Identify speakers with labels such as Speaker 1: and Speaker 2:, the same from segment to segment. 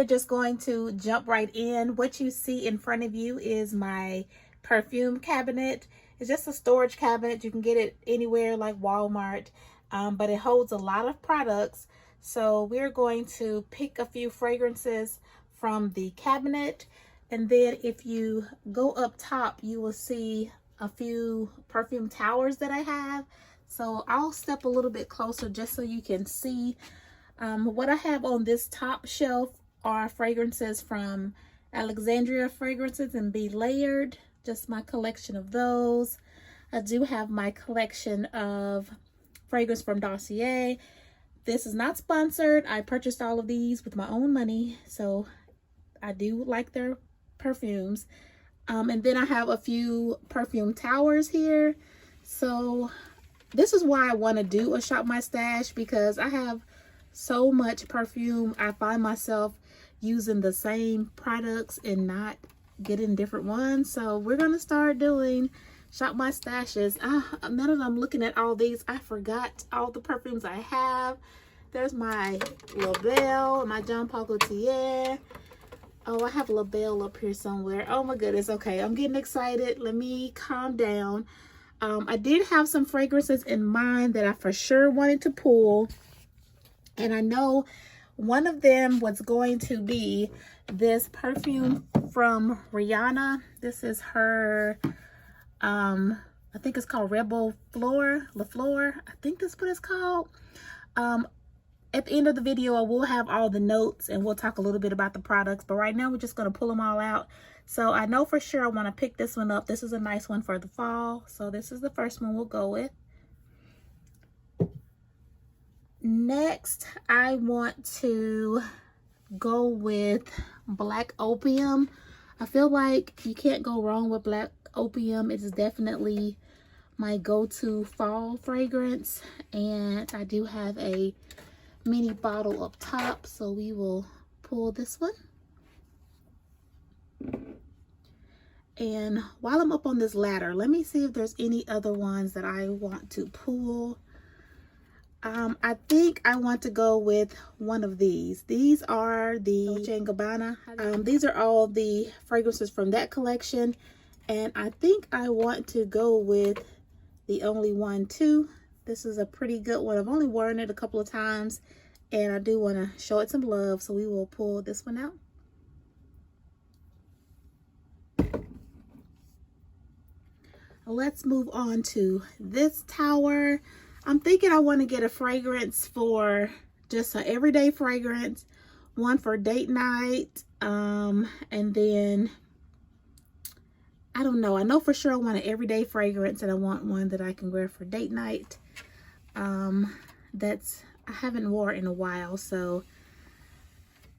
Speaker 1: we're just going to jump right in. What you see in front of you is my perfume cabinet. It's just a storage cabinet. You can get it anywhere like Walmart, but it holds a lot of products. So we're going to pick a few fragrances from the cabinet, and then if you go up top, you will see a few perfume towers that I have. So I'll step a little bit closer just so you can see. What I have on this top shelf are fragrances from Alexandria Fragrances and Be Layered, just my collection of those. I do have my collection of fragrance from Dossier. This is not sponsored. I purchased all of these with my own money, so I do like their perfumes. And then I have a few perfume towers here. So this is why I want to do a Shop My Stash, because I have so much perfume. I find myself using the same products and not getting different ones. So we're going to start doing Shop My Stashes. Now that I'm looking at all these, I forgot all the perfumes I have. There's my La Belle, my Jean Paul Gaultier. Oh, I have La Belle up here somewhere. Oh my goodness. Okay, I'm getting excited. Let me calm down. I did have some fragrances in mind that I for sure wanted to pull. And I know one of them was going to be this perfume from Rihanna. This is her, I think it's called Rebel Fleur, La Fleur. I think that's what it's called. At the end of the video, I will have all the notes and we'll talk a little bit about the products. But right now, we're just going to pull them all out. So I know for sure I want to pick this one up. This is a nice one for the fall. So this is the first one we'll go with. Next, I want to go with Black Opium. I feel like you can't go wrong with Black Opium. It is definitely my go-to fall fragrance. And I do have a mini bottle up top, so we will pull this one. And while I'm up on this ladder, let me see if there's any other ones that I want to pull. I think I want to go with one of these. These are the Dolce & Gabbana. These are all the fragrances from that collection. And I think I want to go with the Only One too. This is a pretty good one. I've only worn it a couple of times and I do want to show it some love. So we will pull this one out. Let's move on to this tower. I'm thinking I want to get a fragrance for just an everyday fragrance, one for date night, and then I don't know. I know for sure I want an everyday fragrance and I want one that I can wear for date night. I haven't worn in a while, so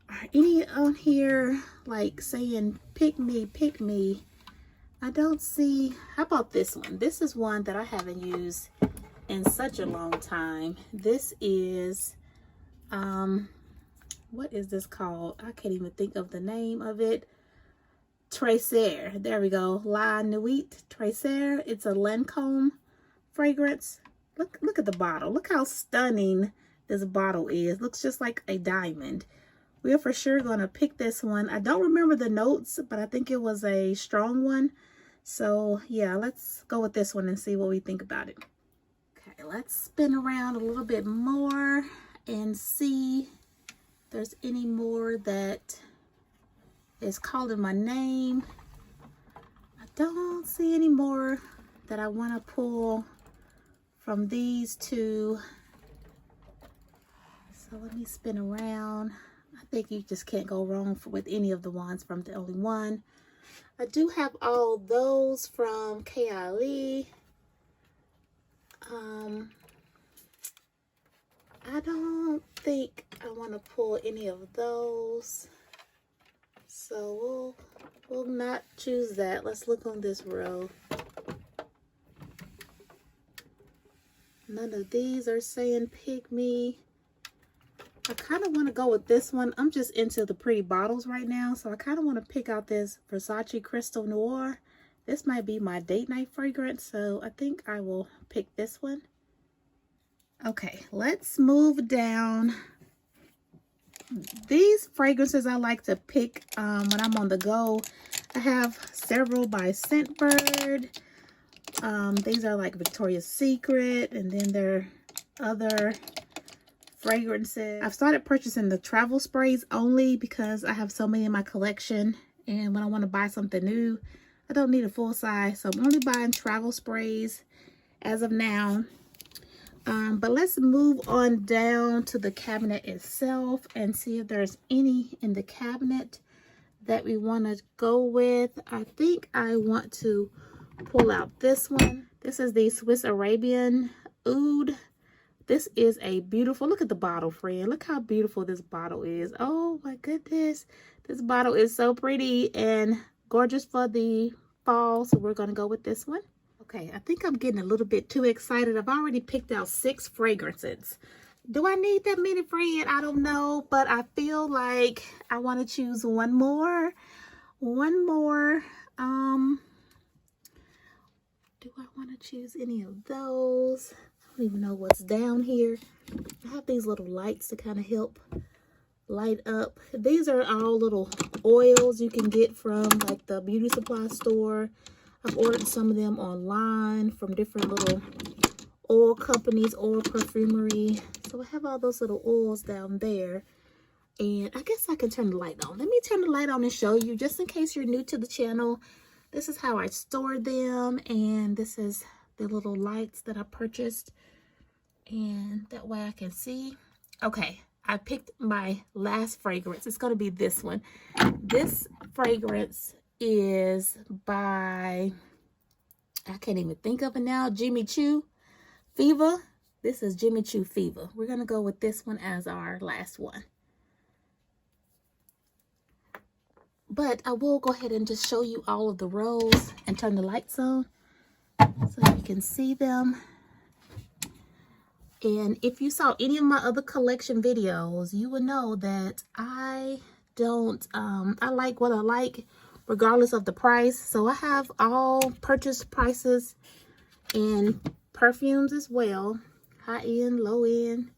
Speaker 1: are any on here like saying pick me, pick me? I don't see. How about this one? This is one that I haven't used in such a long time. This is what is this called? I can't even think of the name of it. Tracer. There we go. La Nuit Tracer. It's a Lancome fragrance. Look at the bottle. Look how stunning this bottle is. Looks just like a diamond. We're for sure going to pick this one. I don't remember the notes, but I think it was a strong one. So yeah, let's go with this one and see what we think about it. Okay, let's spin around a little bit more and see if there's any more that is calling my name. I don't see any more that I want to pull from these two. So let me spin around. I think you just can't go wrong with any of the ones from The Only One. I do have all those from KILE. I don't think I want to pull any of those. So we'll not choose that. Let's look on this row. None of these are saying pick me. I kind of want to go with this one. I'm just into the pretty bottles right now, so I kind of want to pick out this Versace Crystal Noir. This might be my date night fragrance, so I think I will pick this one. Okay, let's move down These fragrances I like to pick when I'm on the go. I have several by Scentbird. These are like Victoria's Secret, and then there are other fragrances. I've started purchasing the travel sprays only because I have so many in my collection, and when I want to buy something new, I don't need a full size, so I'm only buying travel sprays as of now. But let's move on down to the cabinet itself and see if there's any in the cabinet that we want to go with. I think I want to pull out this one. This is the Swiss Arabian Oud. This is a beautiful, look at the bottle, friend. Look how beautiful this bottle is. Oh my goodness. This bottle is so pretty and gorgeous for the fall. So we're going to go with this one. Okay, I think I'm getting a little bit too excited. I've already picked out 6 fragrances. Do I need that many, friend? I don't know, but I feel like I want to choose one more. One more. Do I want to choose any of those? I don't even know what's down here. I have these little lights to kind of help light up. These are all little oils you can get from like the beauty supply store. I've ordered some of them online from different little oil companies, oil perfumery. So I have all those little oils down there. And I guess I can turn the light on. Let me turn the light on and show you, just in case you're new to the channel. This is how I store them. And this is the little lights that I purchased. And that way I can see. Okay, I picked my last fragrance. It's going to be this one. This fragrance is by, I can't even think of it now, Jimmy Choo Fever. This is Jimmy Choo Fever. We're going to go with this one as our last one. But I will go ahead and just show you all of the rows and turn the lights on so you can see them. And if you saw any of my other collection videos, you would know that I don't, I like what I like regardless of the price. So I have all purchase prices and perfumes as well. High end, low end,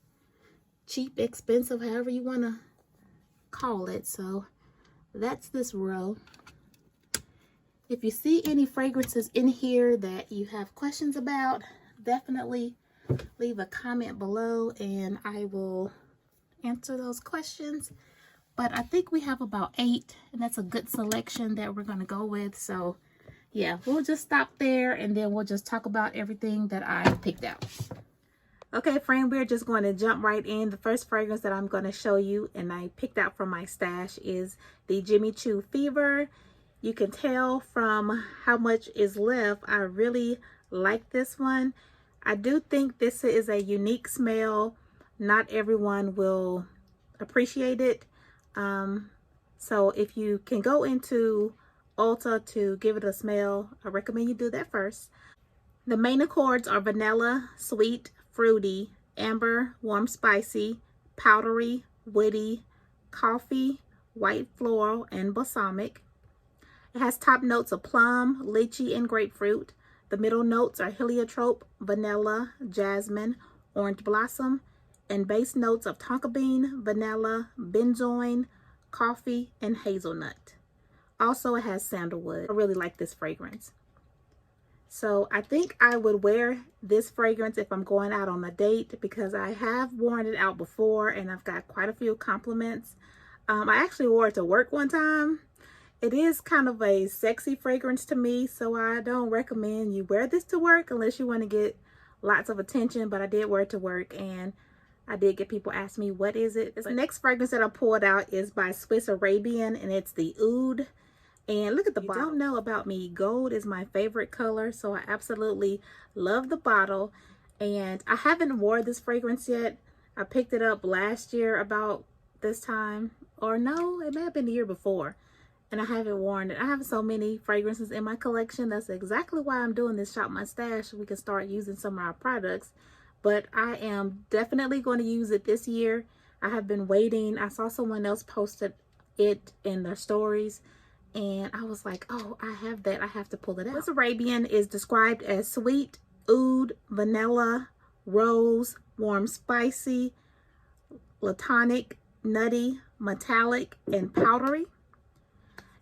Speaker 1: cheap, expensive, however you want to call it. So that's this row. If you see any fragrances in here that you have questions about, definitely leave a comment below and I will answer those questions. But I think we have about 8, and that's a good selection that we're going to go with. So yeah, we'll just stop there and then we'll just talk about everything that I picked out. Okay, friend, we're just going to jump right in. The first fragrance that I'm going to show you and I picked out from my stash is the Jimmy Choo Fever. You can tell from how much is left, I really like this one. I do think this is a unique smell. Not everyone will appreciate it. So if you can go into Ulta to give it a smell, I recommend you do that first. The main accords are vanilla, sweet, fruity, amber, warm, spicy, powdery, woody, coffee, white floral, and balsamic. It has top notes of plum, lychee, and grapefruit. The middle notes are heliotrope, vanilla, jasmine, orange blossom, and base notes of tonka bean, vanilla, benzoin, coffee, and hazelnut. Also, it has sandalwood. I really like this fragrance. So I think I would wear this fragrance if I'm going out on a date because I have worn it out before and I've got quite a few compliments. I actually wore it to work one time. It is kind of a sexy fragrance to me, so I don't recommend you wear this to work unless you want to get lots of attention, but I did wear it to work and I did get people ask me, what is it? The next fragrance that I pulled out is by Swiss Arabian and it's the Oud. And look at the bottle. You don't know about me, gold is my favorite color, so I absolutely love the bottle. And I haven't worn this fragrance yet. I picked it up last year about this time, or no, it may have been the year before. And I haven't worn it. I have so many fragrances in my collection. That's exactly why I'm doing this Shop My Stash. We can start using some of our products. But I am definitely going to use it this year. I have been waiting. I saw someone else posted it in their stories. And I was like, oh, I have that. I have to pull it out. Swiss Arabian is described as sweet, oud, vanilla, rose, warm, spicy, latonic, nutty, metallic, and powdery.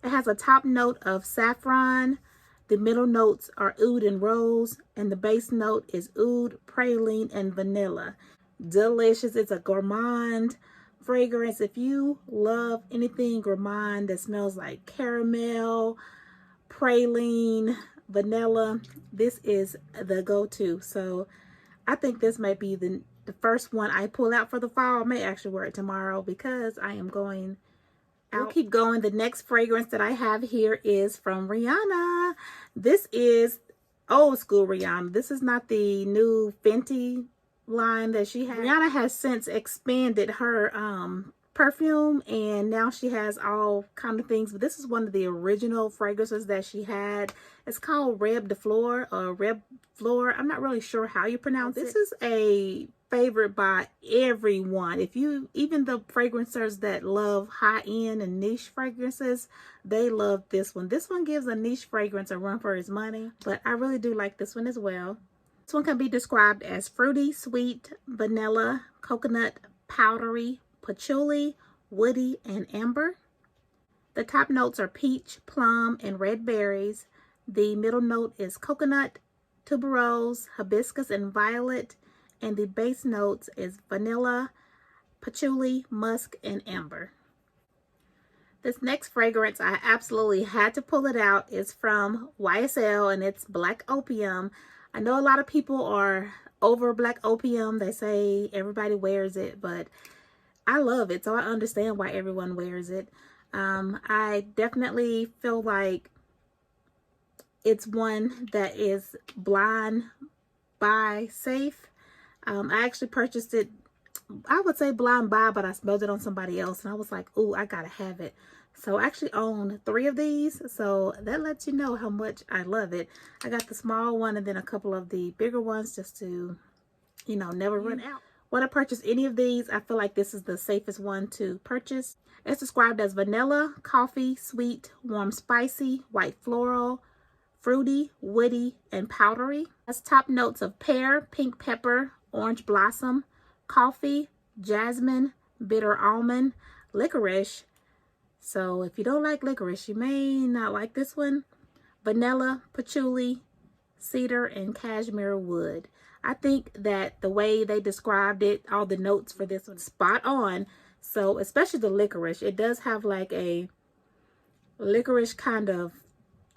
Speaker 1: It has a top note of saffron. The middle notes are oud and rose, and the base note is oud, praline, and vanilla. Delicious. It's a gourmand fragrance. If you love anything gourmand that smells like caramel, praline, vanilla, this is the go-to. So I think this might be the first one I pull out for the fall. I may actually wear it tomorrow because I am going out. We'll keep going. The next fragrance that I have here is from Rihanna. This is old school Rihanna. This is not the new Fenty line that she had. Rihanna has since expanded her perfume, and now she has all kind of things, but this is one of the original fragrances that she had. It's called Reb de Fleur, or Reb Fleur. I'm not really sure how you pronounce it. This is a favorite by everyone. If you, even the fragrancers that love high-end and niche fragrances, they love this one. This one gives a niche fragrance a run for its money, but I really do like this one as well. This one can be described as fruity, sweet, vanilla, coconut, powdery, patchouli, woody, and amber. The top notes are peach, plum, and red berries. The middle note is coconut, tuberose, hibiscus, and violet. And the base notes is vanilla, patchouli, musk, and amber. This next fragrance, I absolutely had to pull it out, is from YSL, and it's Black Opium. I know a lot of people are over Black Opium. They say everybody wears it, but I love it, so I understand why everyone wears it. I definitely feel like it's one that is blind buy safe. I actually purchased it, I would say blind buy, but I smelled it on somebody else and I was like, ooh, I gotta have it. So I actually own 3 of these, so that lets you know how much I love it. I got the small one and then a couple of the bigger ones just to, you know, never run out. When I purchase any of these, I feel like this is the safest one to purchase. It's described as vanilla, coffee, sweet, warm, spicy, white floral, fruity, woody, and powdery. It has top notes of pear, pink pepper, orange blossom, coffee, jasmine, bitter almond, licorice. So if you don't like licorice, you may not like this one. Vanilla, patchouli, cedar, and cashmere wood. I think that the way they described it, all the notes for this one, spot on. So especially the licorice, it does have like a licorice kind of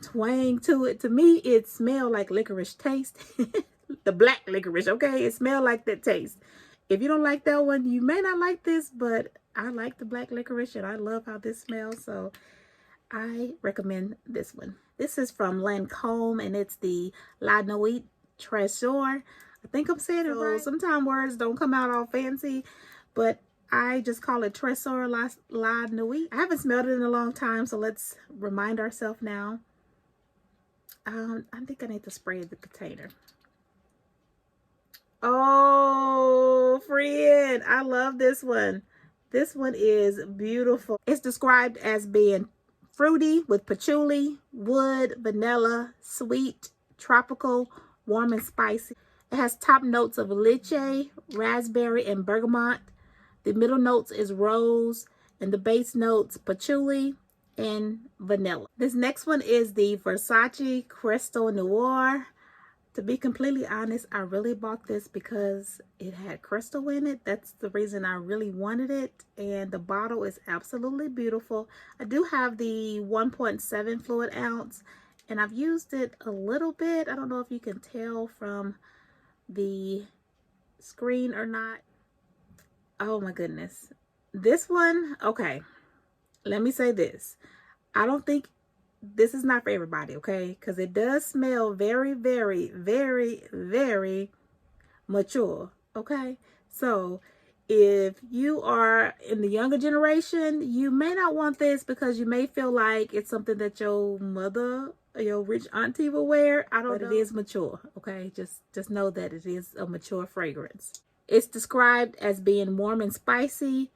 Speaker 1: twang to it. To me, it smelled like licorice taste. The black licorice, okay? It smelled like that taste. If you don't like that one, you may not like this, but I like the black licorice and I love how this smells, so I recommend this one. This is from Lancome and it's the La Nuit Trésor. I think I'm saying it right. Sometimes words don't come out all fancy, but I just call it Trésor La Nuit. I haven't smelled it in a long time, so let's remind ourselves now. I think I need to spray the container. Oh, friend, I love this one. This one is beautiful. It's described as being fruity with patchouli, wood, vanilla, sweet, tropical, warm, and spicy. It has top notes of lychee, raspberry, and bergamot. The middle notes is rose, and the base notes patchouli and vanilla. This next one is the Versace Crystal Noir. To be completely honest, I really bought this because it had crystal in it. That's the reason I really wanted it. And the bottle is absolutely beautiful. I do have the 1.7 fluid ounce and I've used it a little bit. I don't know if you can tell from the screen or not. Oh my goodness. This one, okay. Let me say this. I don't think this is not for everybody, okay? Because it does smell very, very, very, very mature, okay? So if you are in the younger generation, you may not want this because you may feel like it's something that your mother or your rich auntie will wear. I don't know. But it is mature, okay? Just know that it is a mature fragrance. It's described as being warm and spicy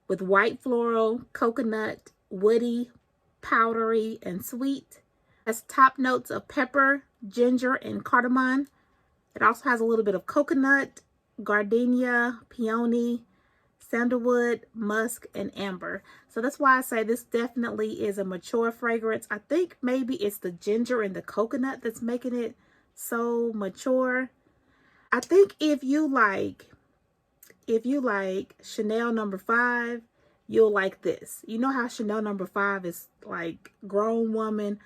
Speaker 1: with white floral, coconut, woody, powdery, and sweet. It has top notes of pepper, ginger, and cardamom. It also has a little bit of coconut, gardenia, peony, sandalwood, musk, and amber. So that's why I say this definitely is a mature fragrance. I think maybe it's the ginger and the coconut that's making it so mature. I think if you like Chanel number 5, you'll like this. You know how Chanel number 5 is like grown woman,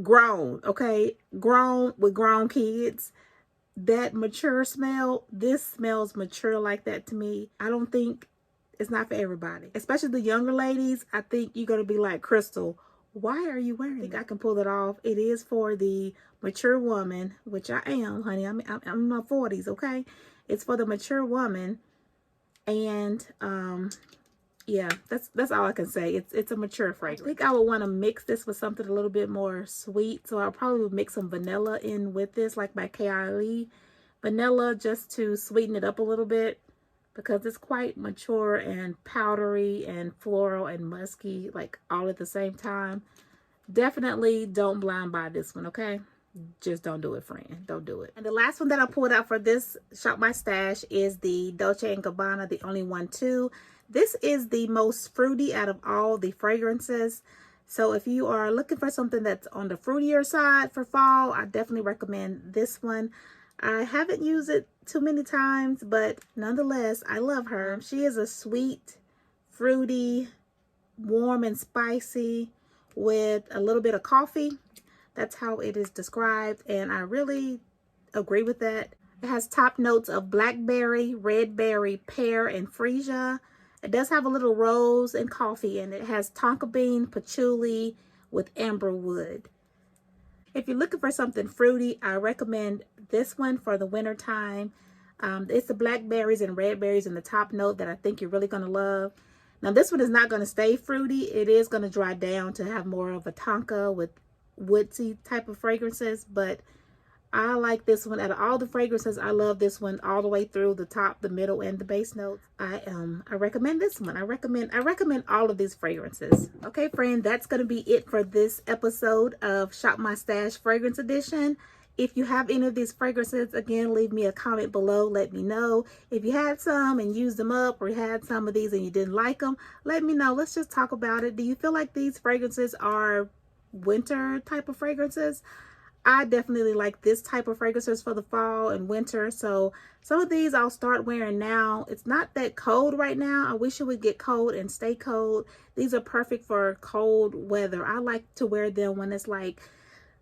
Speaker 1: grown, okay? Grown with grown kids. That mature smell, this smells mature like that to me. I don't think, it's not for everybody, especially the younger ladies. I think you're going to be like, Crystal, why are you wearing it? I think I can pull it off. It is for the mature woman, which I am, honey. I'm in my 40s, okay? It's for the mature woman. And yeah, that's all I can say. It's a mature fragrance. I think I would want to mix this with something a little bit more sweet. So I'll probably mix some vanilla in with this, like my Kylie vanilla, just to sweeten it up a little bit, because it's quite mature and powdery and floral and musky, like all at the same time. Definitely don't blind buy this one, okay? Just don't do it, friend. Don't do it. And the last one that I pulled out for this Shop My Stash is the Dolce & Gabbana, the Only One 2. This is the most fruity out of all the fragrances. So if you are looking for something that's on the fruitier side for fall, I definitely recommend this one. I haven't used it too many times, but nonetheless, I love her. She is a sweet, fruity, warm and spicy with a little bit of coffee. That's how it is described, and I really agree with that. It has top notes of blackberry, red berry, pear, and freesia. It does have a little rose and coffee, and it has tonka bean, patchouli with amber wood. If you're looking for something fruity, I recommend this one for the winter time. It's the blackberries and red berries in the top note that I think you're really going to love. Now, this one is not going to stay fruity. It is going to dry down to have more of a tonka with woodsy type of fragrances, but I like this one. Out of all the fragrances, I love this one all the way through the top, the middle, and the base notes. I recommend this one. I recommend all of these fragrances. Okay, friend, that's going to be it for this episode of Shop My Stash Fragrance Edition. If you have any of these fragrances, again, leave me a comment below. Let me know. If you had some and used them up, or you had some of these and you didn't like them, let me know. Let's just talk about it. Do you feel like these fragrances are winter type of fragrances? I definitely like this type of fragrances for the fall and winter. So some of these I'll start wearing now. It's not that cold right now. I wish it would get cold and stay cold. These are perfect for cold weather. I like to wear them when it's like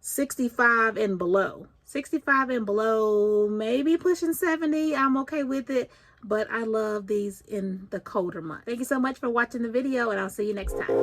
Speaker 1: 65 and below. 65 and below, maybe pushing 70. I'm okay with it. But I love these in the colder months. Thank you so much for watching the video, and I'll see you next time.